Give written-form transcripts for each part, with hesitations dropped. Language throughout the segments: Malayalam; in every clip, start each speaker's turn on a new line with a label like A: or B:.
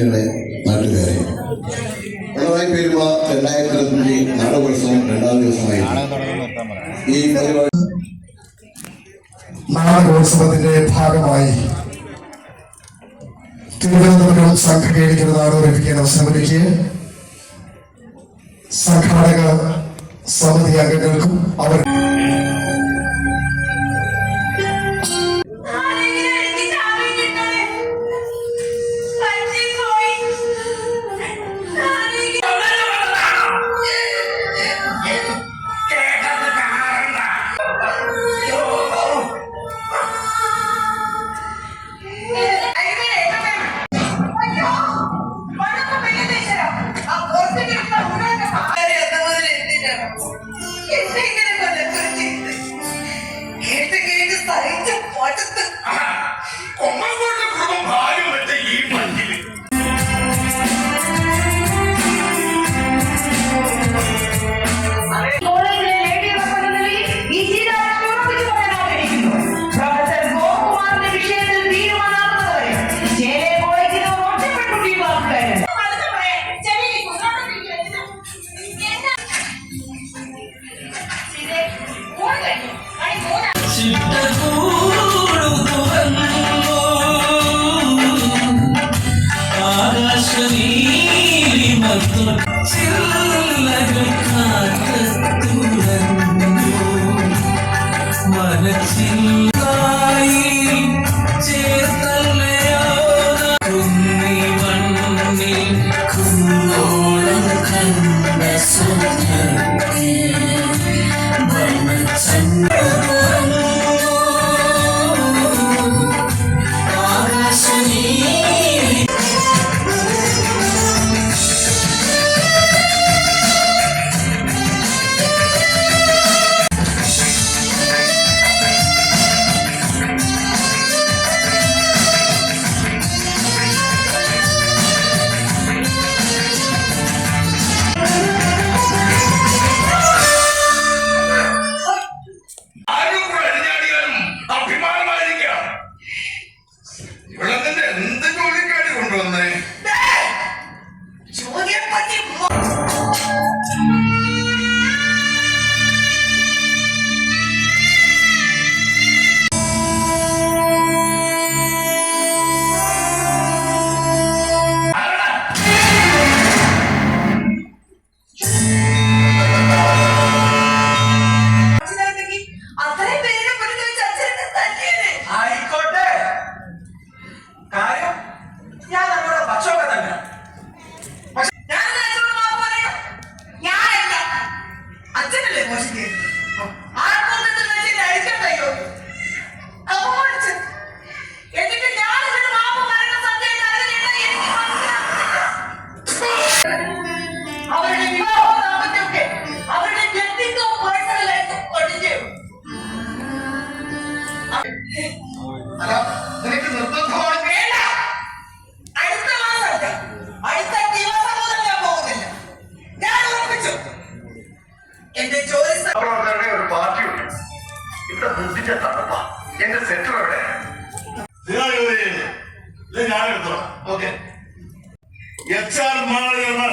A: വേദികളെ നാട്ടുകാരെ പിണറായി പെരുമ 2025 നാടകോത്സവം 2ാം ദിവസമായി ഈ പരിപാടി
B: നാടകോത്സവത്തിന്റെ ഭാഗമായി തിരുവനന്തപുരം സംഘടനയ്ക്ക് നാടകമൊരുക്കാൻ അവസരമൊരുക്കിയ സംഘാടക സമിതി അംഗങ്ങൾക്കും അവർ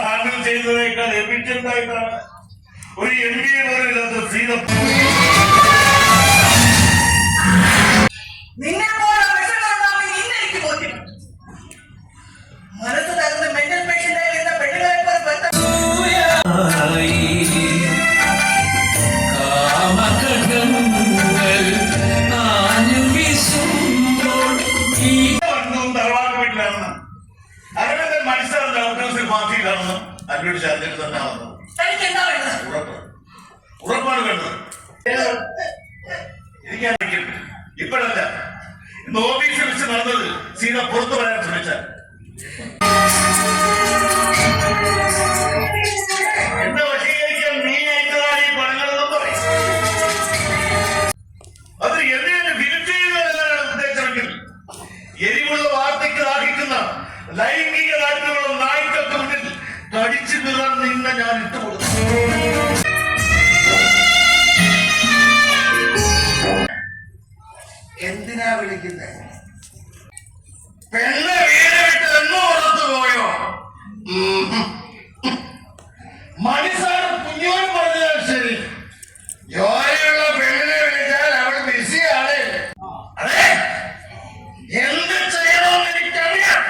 C: ഹാൻഡിൽ ചെയ്യുന്നതിനേക്കാൾ എഫിഷ്യന്റ് ആയിട്ടാണ് ഒരു MBA പോലും ഇല്ലാത്ത സീത
D: മനസ്സ് തകർന്ന് മെന്റൽ പേഷ്യന്റ് ആയിരുന്ന പെണ്ണുങ്ങളെ
C: ഉറപ്പാണ് വേണ്ടത്. ഇപ്പോഴല്ല, ഇന്ന് ഓഫീസിൽ വെച്ച് നടന്നത് സീത പുറത്തു പറയാൻ ശ്രമിച്ചാൽ എന്നെ വശീകരിക്കാൻ നീ അയച്ചതാണ് ഈ പണങ്ങളെന്നും പറയും. അത് എന്നെ വിരുദ്ധ ചെയ്യുന്നതാണ് ഉദ്ദേശമെങ്കിൽ എരിവുള്ള വാർത്തയ്ക്ക് ദാഹിക്കുന്ന ലൈംഗിക താല്പര്യമുള്ള നായ്ക്കൾക്ക് മുന്നിൽ കടിച്ചു നിറാൻ നിന്നെ ഞാൻ ഇട്ടുകൊടുത്തു.
D: എന്തിനാ വിളിക്കുന്നത്?
C: പെണ്ണ് വീട് വിട്ട് പെണ്ണു പുറത്തു പോയോ? മണിസാറ് കുഞ്ഞോൻ പറഞ്ഞാൽ ശരി, ജോലിയുള്ള പെണ്ണിനെ വിളിച്ചാൽ അവൾ ബിസിയാണ്. അതെ, എന്ത് ചെയ്യണമെന്ന് എനിക്കറിയാം.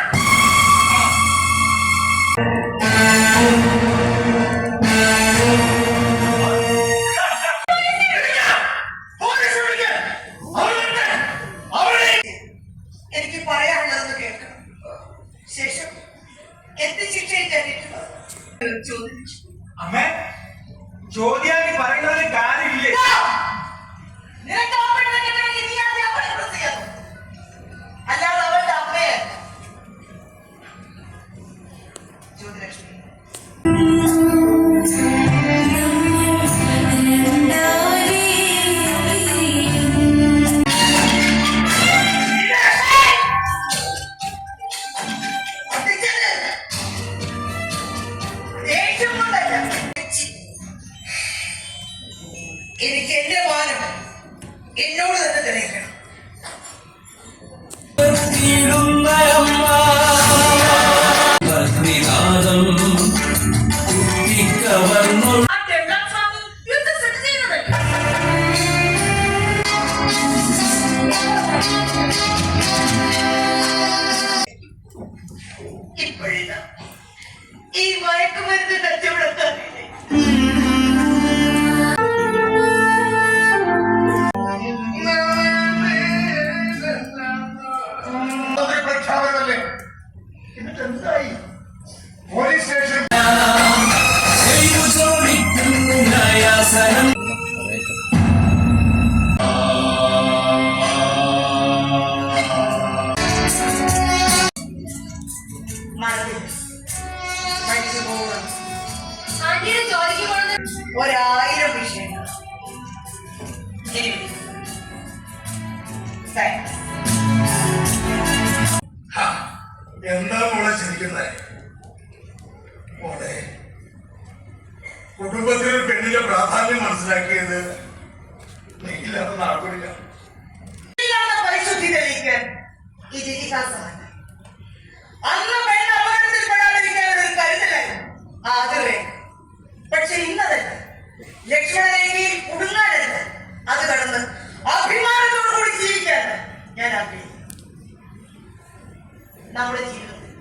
D: എനിക്ക് പറയാനുള്ളതെന്ന് കേൾക്കണം. ശേഷം എന്ത് ശിക്ഷയും ചോദിച്ചു.
E: അമ്മേ, ചോദ്യാക്കി പറയുന്നതിന് കാര്യമില്ലേ?
D: നിനക്ക് ആ പെണ്ണിനെ കെട്ടണമെങ്കിൽ നീ ആദ്യം അവളെ impress ചെയ്യണം. അല്ലാതെ അവളുടെ അമ്മയെ ജ്യോതിലക്ഷ്മി എനിക്ക് എന്റെ മാനം എന്നോട് തന്നെ തെളിയിക്കണം. ആ രണ്ടാം സ്വാമി യുദ്ധം സെറ്റ് ചെയ്യുന്നുണ്ടല്ലോ. ഇപ്പോഴിതാ ഈ മയക്കുമരുന്ന് കച്ചവടക്കാരില്ലേ,
C: പ്രഖ്യാപനമല്ലേ? എന്നിട്ട് എന്തായി? പോലീസ് സ്റ്റേഷൻ
D: മരിച്ചു പോകണം. 1000 വിഷയങ്ങൾ ഇനി താങ്ക്സ്.
C: എന്താ മോളെ ചിരിക്കുന്നത്? മോളെ, കുടുംബത്തിലെ പെണ്ണിന്റെ പ്രാധാന്യം മനസ്സിലാക്കിയത് നീയില്ലാത്ത നടപടില്ല.
D: പരിശുദ്ധി തെളിയിക്കാൻ ഈ ജിജിഹാസമാണ്. അന്ന് പെണ്ണ് അപകടത്തിൽപ്പെടാതിരിക്കാൻ ഒരു കരുതലായിരുന്നു ആഗ്രഹം. പക്ഷെ ഇന്നതല്ല, ലക്ഷ്മണരേഖയിൽ കുടുങ്ങാനല്ല, അത് കടന്ന് അഭിമാനത്തോടുകൂടി ജീവിക്കാനാണ് ഞാൻ ആഗ്രഹിക്കുന്നത്. നമ്മുടെ ജീവിതത്തിൽ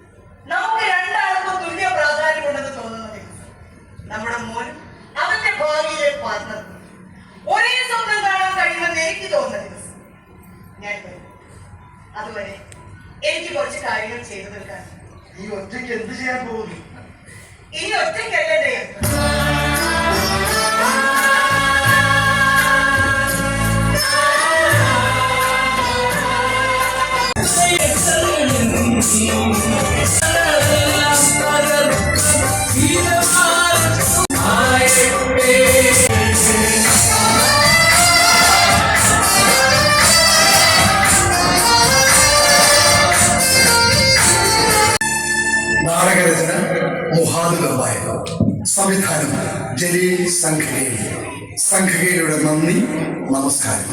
D: നമുക്ക് രണ്ടാൾക്കും തുല്യ പ്രാധാന്യമുണ്ടെന്ന് തോന്നുന്നത് നമ്മുടെ മോനും അവന്റെ ഭാവിയിലെ പാർട്ണറും ഒരേ സ്വപ്നം കാണാൻ കഴിയുമെന്ന് എനിക്ക് തോന്നുന്ന ദിവസം ഞാൻ വരും. അതുവരെ എനിക്ക് കുറച്ച് കാര്യങ്ങൾ ചെയ്തു തീർക്കാൻ.
C: ഈ ഒറ്റയ്ക്ക് എന്ത് ചെയ്യാൻ പോകുന്നു?
D: ഇനി ഒറ്റയ്ക്കല്ലേ
B: നാടകരചന മുഹാദ് ഗർവായ, സംവിധാനം ജലീൽ സംഘകേരി. സംഘകേരിയുടെ നന്ദി, നമസ്കാരം.